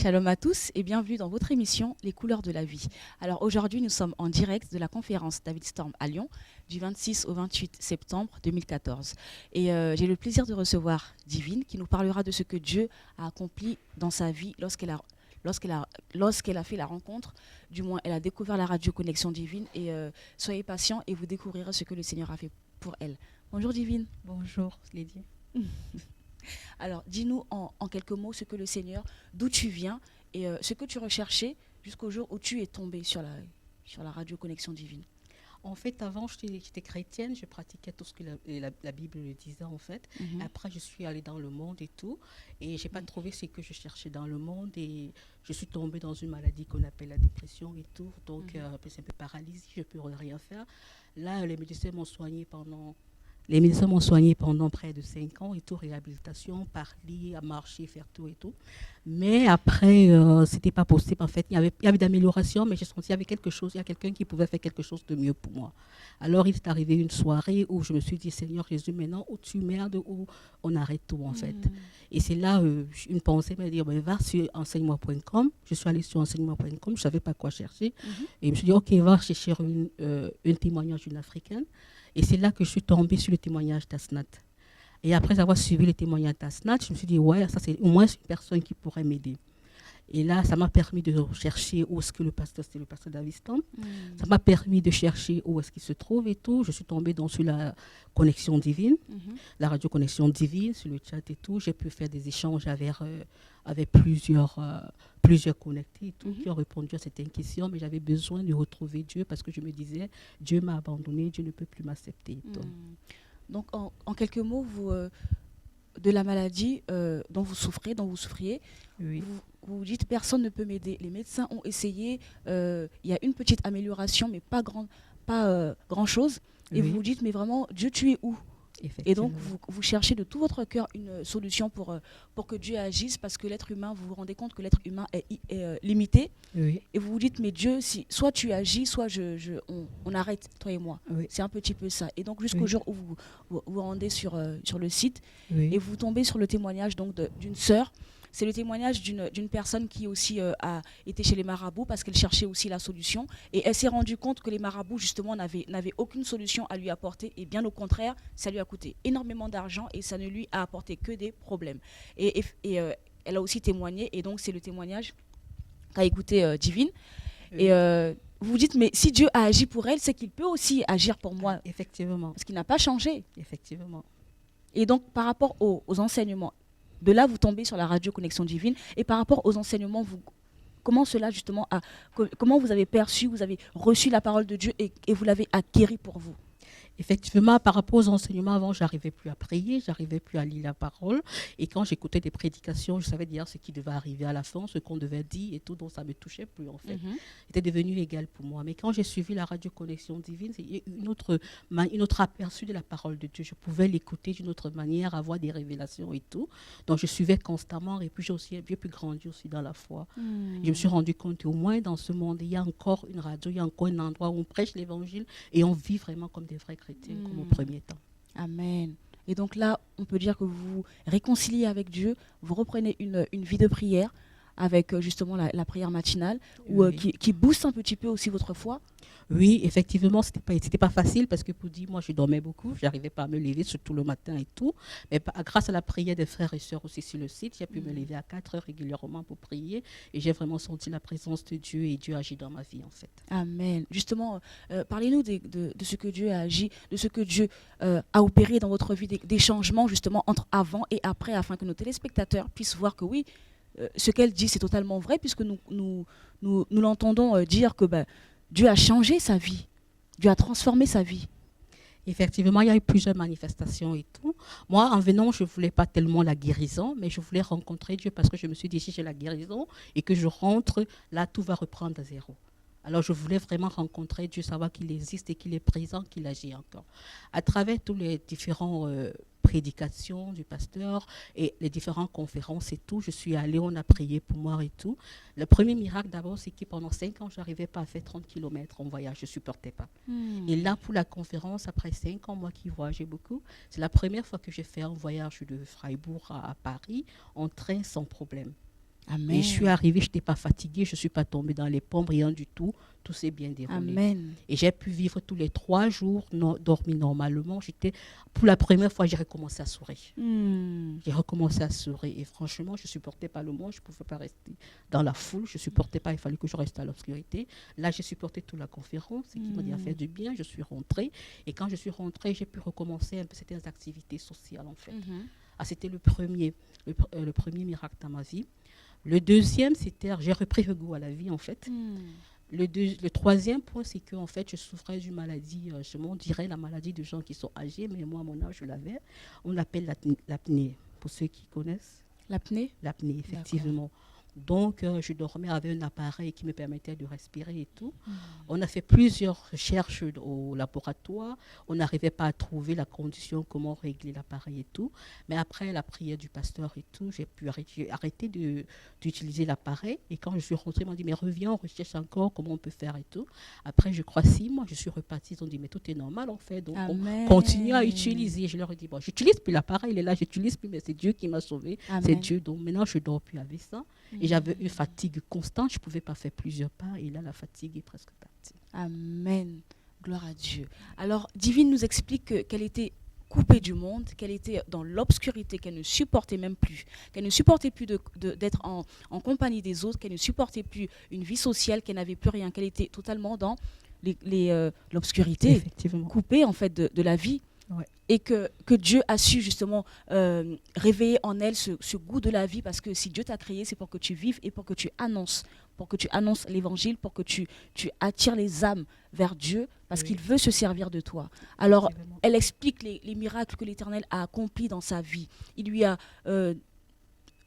Shalom à tous et bienvenue dans votre émission Les couleurs de la vie. Alors aujourd'hui, nous sommes en direct de la conférence David Storm à Lyon du 26 au 28 septembre 2014. Et j'ai le plaisir de recevoir Divine qui nous parlera de ce que Dieu a accompli dans sa vie lorsqu'elle a fait la rencontre, du moins elle a découvert la radio Connexion Divine et soyez patients et vous découvrirez ce que le Seigneur a fait pour elle. Bonjour Divine. Bonjour Lydie. Alors, dis-nous en quelques mots ce que le Seigneur, d'où tu viens et ce que tu recherchais jusqu'au jour où tu es tombée sur la radio Connexion Divine. En fait, avant, j'étais chrétienne, je pratiquais tout ce que la Bible disait en fait. Après, je suis allée dans le monde et tout, et j'ai pas trouvé ce que je cherchais dans le monde, et je suis tombée dans une maladie qu'on appelle la dépression et tout. Donc, c'est un peu paralysie, je peux rien faire. Là, les médecins m'ont soigné pendant près de 5 ans et tout, réhabilitation, parler, à marcher, faire tout et tout. Mais après, c'était pas possible. En fait, il y avait d'amélioration, mais j'ai senti qu'il y avait quelque chose, il y a quelqu'un qui pouvait faire quelque chose de mieux pour moi. Alors, il est arrivé une soirée où je me suis dit, Seigneur Jésus, maintenant, où tu merdes, où on arrête tout, en fait. Et c'est là, une pensée m'a dit, va sur enseignement.com. Je suis allée sur enseignement.com, je ne savais pas quoi chercher. Et je me suis dit, OK, va chercher un témoignage d'une Africaine. Et c'est là que je suis tombée sur le témoignage d'Asnat. Et après avoir suivi le témoignage d'Asnat, je me suis dit, ouais, ça c'est au moins une personne qui pourrait m'aider. Et là, ça m'a permis de chercher où est-ce que c'est le pasteur David Storm. Ça m'a permis de chercher où est-ce qu'il se trouve et tout. Je suis tombée sur la Connexion Divine, la radio Connexion Divine, sur le chat et tout. J'ai pu faire des échanges avec plusieurs connectés et tout, qui ont répondu à cette question. Mais j'avais besoin de retrouver Dieu parce que je me disais, Dieu m'a abandonné, Dieu ne peut plus m'accepter. Et tout. Donc, en quelques mots, de la maladie dont vous souffriez, Oui. vous dites personne ne peut m'aider. Les médecins ont essayé, il y a une petite amélioration, mais pas grand-chose. Et Oui. vous vous dites, mais vraiment, Dieu, tu es où ? Et donc, vous cherchez de tout votre cœur une solution pour que Dieu agisse, parce que l'être humain, vous vous rendez compte que l'être humain est limité. Oui. Et vous vous dites, mais Dieu, soit tu agis, soit on arrête, toi et moi. Oui. C'est un petit peu ça. Et donc, jusqu'au jour où vous rendez sur le site, Oui. et vous tombez sur le témoignage d'une sœur. C'est le témoignage d'une personne qui aussi a été chez les marabouts parce qu'elle cherchait aussi la solution. Et elle s'est rendue compte que les marabouts, justement, n'avaient aucune solution à lui apporter. Et bien au contraire, ça lui a coûté énormément d'argent et ça ne lui a apporté que des problèmes. Et elle a aussi témoigné. Et donc, c'est le témoignage qu'a écouté Divine. Oui. Et vous vous dites, mais si Dieu a agi pour elle, c'est qu'il peut aussi agir pour moi. Effectivement. Parce qu'il n'a pas changé. Effectivement. Et donc, par rapport aux enseignements, de là, vous tombez sur la radio Connexion Divine. Et par rapport aux enseignements, comment cela, justement, comment vous avez perçu, vous avez reçu la parole de Dieu et vous l'avez acquérie pour vous ? Effectivement, par rapport aux enseignements, avant, j'arrivais plus à prier, j'arrivais plus à lire la parole. Et quand j'écoutais des prédications, je savais dire ce qui devait arriver à la fin, ce qu'on devait dire et tout, donc ça ne me touchait plus, en fait. C'était devenu égal pour moi. Mais quand j'ai suivi la radio Connexion Divine, c'est une autre aperçu de la parole de Dieu. Je pouvais l'écouter d'une autre manière, avoir des révélations et tout. Donc, je suivais constamment et puis j'ai pu grandir aussi dans la foi. Je me suis rendu compte qu'au moins dans ce monde, il y a encore une radio, il y a encore un endroit où on prêche l'évangile et on vit vraiment comme des vrais chrétiens, comme au premier temps. Amen. Et donc là, on peut dire que vous vous réconciliez avec Dieu, vous reprenez une vie de prière avec justement la prière matinale, qui booste un petit peu aussi votre foi. Oui, effectivement, c'était pas facile parce que pour dire, moi je dormais beaucoup, j'arrivais pas à me lever, surtout le matin et tout. Mais grâce à la prière des frères et sœurs aussi sur le site, j'ai pu me lever à 4 heures régulièrement pour prier et j'ai vraiment senti la présence de Dieu et Dieu agit dans ma vie en fait. Amen. Justement, parlez-nous de ce que Dieu a agi, de ce que Dieu a opéré dans votre vie, des changements justement entre avant et après, afin que nos téléspectateurs puissent voir que oui, ce qu'elle dit c'est totalement vrai, puisque nous l'entendons dire que Dieu a changé sa vie, Dieu a transformé sa vie. Effectivement, il y a eu plusieurs manifestations et tout. Moi, en venant, je ne voulais pas tellement la guérison, mais je voulais rencontrer Dieu parce que je me suis dit, si j'ai la guérison et que je rentre, là, tout va reprendre à zéro. Alors, je voulais vraiment rencontrer Dieu, savoir qu'il existe et qu'il est présent, qu'il agit encore. À travers tous les différents prédications du pasteur et les différentes conférences et tout, je suis allée, on a prié pour moi et tout. Le premier miracle d'abord, c'est que pendant 5 ans, je n'arrivais pas à faire 30 km en voyage, je ne supportais pas. Et là, pour la conférence, après 5 ans, moi qui voyageais beaucoup, c'est la première fois que j'ai fait un voyage de Freiburg à Paris en train sans problème. Et je suis Amen. arrivée, je n'étais pas fatiguée, je ne suis pas tombée dans les pommes, rien du tout. Tout s'est bien déroulé. Amen. Et j'ai pu vivre tous les 3 jours, dormir normalement. Pour la première fois, j'ai recommencé à sourire. Hmm. J'ai recommencé à sourire. Et franchement, je ne supportais pas le monde. Je ne pouvais pas rester dans la foule. Je ne supportais pas. Il fallait que je reste à l'obscurité. Là, j'ai supporté toute la conférence, ce qui m'a dit à faire du bien. Je suis rentrée. Et quand je suis rentrée, j'ai pu recommencer un peu certaines activités sociales, en fait. Mhm. Ah, c'était le premier miracle dans ma vie. Le deuxième, c'était, j'ai repris le goût à la vie, en fait. Hmm. Le troisième point, c'est que en fait, je souffrais d'une maladie, on dirait la maladie de gens qui sont âgés, mais moi, à mon âge, je l'avais. On l'appelle l'apnée, pour ceux qui connaissent. L'apnée? L'apnée, effectivement. Donc, je dormais avec un appareil qui me permettait de respirer et tout. On a fait plusieurs recherches au laboratoire. On n'arrivait pas à trouver la condition, comment régler l'appareil et tout. Mais après la prière du pasteur et tout, j'ai arrêté d'utiliser l'appareil. Et quand je suis rentrée, ils m'ont dit, mais reviens, on recherche encore comment on peut faire et tout. Après, je crois 6 mois, je suis repartie. Ils ont dit, mais tout est normal en fait. Donc, Amen. on continue à utiliser. Je leur ai dit, bon, j'utilise plus l'appareil, il est là, j'utilise plus, mais c'est Dieu qui m'a sauvée. C'est Dieu. Donc maintenant, je ne dors plus avec ça. Et j'avais une fatigue constante, je ne pouvais pas faire plusieurs pas. Et là, la fatigue est presque partie. Amen. Gloire à Dieu. Alors, Divine nous explique qu'elle était coupée du monde, qu'elle était dans l'obscurité, qu'elle ne supportait même plus, qu'elle ne supportait plus d'être en compagnie des autres, qu'elle ne supportait plus une vie sociale, qu'elle n'avait plus rien, qu'elle était totalement dans l'obscurité, Effectivement. coupée en fait de la vie. Ouais. Et que Dieu a su justement réveiller en elle ce goût de la vie, parce que si Dieu t'a créé, c'est pour que tu vives et pour que tu annonces l'évangile, pour que tu attires les âmes vers Dieu, parce qu'il veut se servir de toi. Alors, elle explique les miracles que l'Éternel a accomplis dans sa vie. Il lui a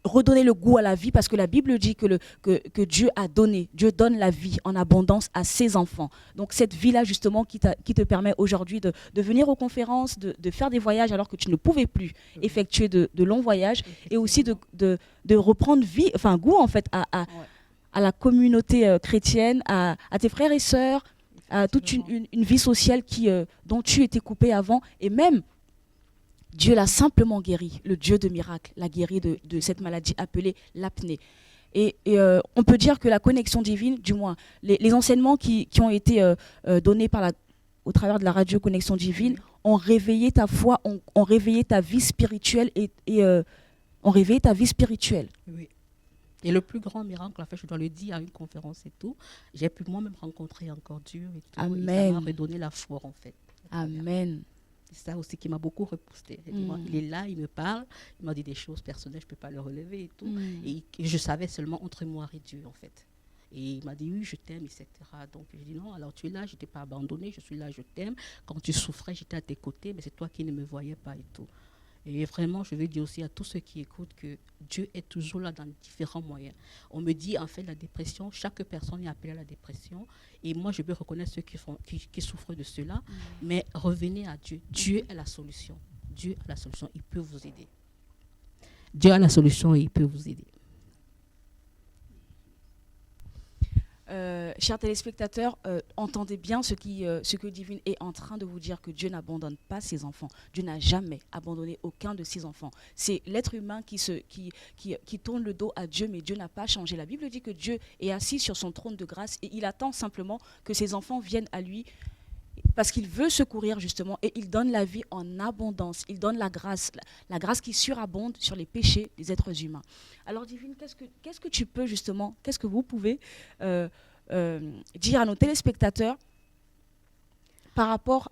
redonner le goût à la vie, parce que la Bible dit que Dieu donne la vie en abondance à ses enfants. Donc cette vie-là justement qui te permet aujourd'hui de venir aux conférences, de faire des voyages alors que tu ne pouvais plus effectuer de longs voyages, et aussi de reprendre goût en fait à la communauté chrétienne, à tes frères et sœurs, à toute une vie sociale dont tu étais coupé avant, et même Dieu l'a simplement guéri, le Dieu de miracles, l'a guéri de cette maladie appelée l'apnée. Et on peut dire que la connexion divine, du moins les enseignements qui ont été donnés au travers de la radio Connexion Divine, ont réveillé ta foi, ont réveillé ta vie spirituelle et ont réveillé ta vie spirituelle. Oui. Et le plus grand miracle, en fait, je dois le dire à une conférence et tout, j'ai pu moi-même rencontrer encore Dieu et tout. Amen. Et ça m'a redonné la foi, en fait. Amen. C'est ça aussi qui m'a beaucoup repoussé. Il est là, il me parle, il m'a dit des choses personnelles, je ne peux pas le relever et tout. Et je savais seulement entre moi et Dieu, en fait. Et il m'a dit, oui, je t'aime, etc. Donc, j'ai dit, non, alors tu es là, je ne t'ai pas abandonné, je suis là, je t'aime. Quand tu souffrais, j'étais à tes côtés, mais c'est toi qui ne me voyais pas et tout. Et vraiment, je veux dire aussi à tous ceux qui écoutent que Dieu est toujours là dans différents moyens. On me dit, en fait, la dépression, chaque personne est appelée à la dépression. Et moi, je peux reconnaître ceux qui souffrent de cela. Mais revenez à Dieu. Dieu est la solution. Dieu a la solution. Il peut vous aider. Dieu a la solution et il peut vous aider. Chers téléspectateurs, entendez bien ce que Divine est en train de vous dire, que Dieu n'abandonne pas ses enfants. Dieu n'a jamais abandonné aucun de ses enfants. C'est l'être humain qui tourne le dos à Dieu, mais Dieu n'a pas changé. La Bible dit que Dieu est assis sur son trône de grâce et il attend simplement que ses enfants viennent à lui, parce qu'il veut secourir justement, et il donne la vie en abondance. Il donne la grâce qui surabonde sur les péchés des êtres humains. Alors Divine, qu'est-ce que tu peux justement, qu'est-ce que vous pouvez dire à nos téléspectateurs par rapport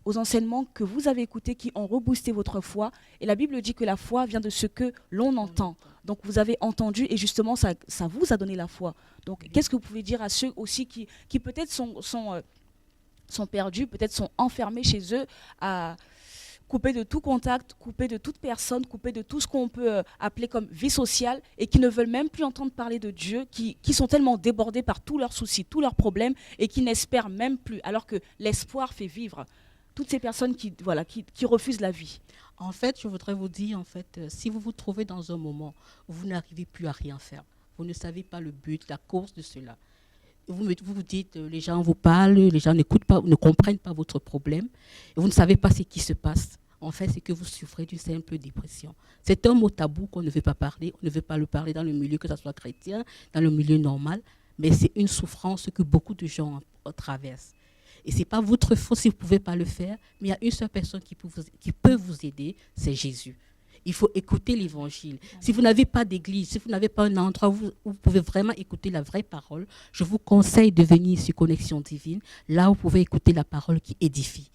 aux enseignements que vous avez écoutés, qui ont reboosté votre foi? Et la Bible dit que la foi vient de ce que l'on entend. Donc vous avez entendu et justement ça vous a donné la foi. Donc qu'est-ce que vous pouvez dire à ceux aussi qui peut-être sont perdus, peut-être sont enfermés chez eux, coupés de tout contact, coupés de toute personne, coupés de tout ce qu'on peut appeler comme vie sociale, et qui ne veulent même plus entendre parler de Dieu, qui sont tellement débordés par tous leurs soucis, tous leurs problèmes, et qui n'espèrent même plus, alors que l'espoir fait vivre toutes ces personnes qui refusent la vie. En fait, je voudrais vous dire, si vous vous trouvez dans un moment où vous n'arrivez plus à rien faire, vous ne savez pas le but, la cause de cela, vous vous dites, les gens vous parlent, les gens n'écoutent pas, ne comprennent pas votre problème, et vous ne savez pas ce qui se passe. en fait, c'est que vous souffrez d'une simple dépression. C'est un mot tabou qu'on ne veut pas parler. On ne veut pas le parler dans le milieu, que ce soit chrétien, dans le milieu normal. Mais c'est une souffrance que beaucoup de gens traversent. Et ce n'est pas votre faute si vous ne pouvez pas le faire, mais il y a une seule personne qui peut vous aider, c'est Jésus. Il faut écouter l'évangile. Si vous n'avez pas d'église, si vous n'avez pas un endroit où vous pouvez vraiment écouter la vraie parole, je vous conseille de venir sur Connexion Divine, là où vous pouvez écouter la parole qui édifie.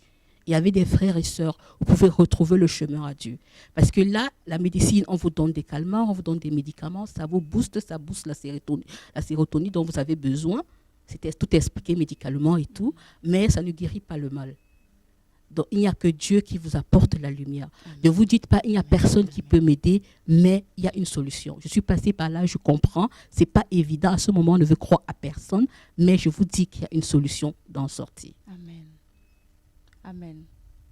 Il y avait des frères et sœurs, vous pouvez retrouver le chemin à Dieu. Parce que là, la médecine, on vous donne des calmants, on vous donne des médicaments, ça vous booste, ça booste la sérotonine dont vous avez besoin. C'était tout expliqué médicalement et tout, mais ça ne guérit pas le mal. Donc, il n'y a que Dieu qui vous apporte la lumière. Ne vous dites pas, il n'y a personne qui peut m'aider, mais il y a une solution. Je suis passée par là, je comprends. Ce n'est pas évident. À ce moment, on ne veut croire à personne, mais je vous dis qu'il y a une solution d'en sortir. Amen. Amen.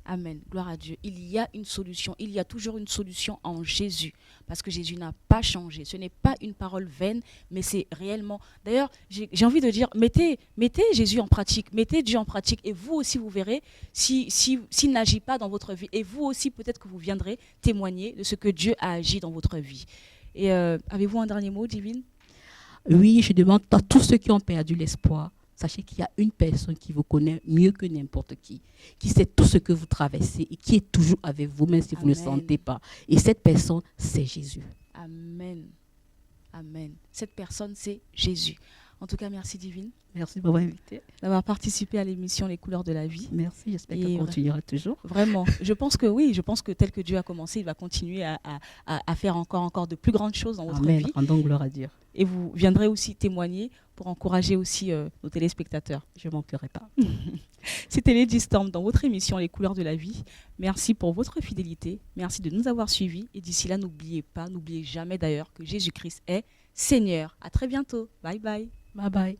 Amen. Gloire à Dieu. Il y a une solution. Il y a toujours une solution en Jésus. Parce que Jésus n'a pas changé. Ce n'est pas une parole vaine, mais c'est réellement... D'ailleurs, j'ai envie de dire, mettez Jésus en pratique. Mettez Dieu en pratique. Et vous aussi, vous verrez s'il n'agit pas dans votre vie. Et vous aussi, peut-être que vous viendrez témoigner de ce que Dieu a agi dans votre vie. Et avez-vous un dernier mot, Divine? Oui, je demande à tous ceux qui ont perdu l'espoir, sachez qu'il y a une personne qui vous connaît mieux que n'importe qui sait tout ce que vous traversez et qui est toujours avec vous, même si vous ne le sentez pas. Et cette personne, c'est Jésus. Amen. Amen. Cette personne, c'est Jésus. En tout cas, merci Divine. Merci de m'avoir invité. D'avoir participé à l'émission Les Couleurs de la Vie. Merci, j'espère qu'elle continuera toujours. Vraiment, je pense que oui, je pense que tel que Dieu a commencé, il va continuer à faire encore de plus grandes choses dans votre vie. Amen, rendons gloire à Dieu. Et vous viendrez aussi témoigner pour encourager aussi nos téléspectateurs. Je ne manquerai pas. C'était Lady Storm dans votre émission Les Couleurs de la Vie. Merci pour votre fidélité. Merci de nous avoir suivis. Et d'ici là, n'oubliez jamais d'ailleurs que Jésus-Christ est Seigneur. À très bientôt. Bye bye. Bye bye.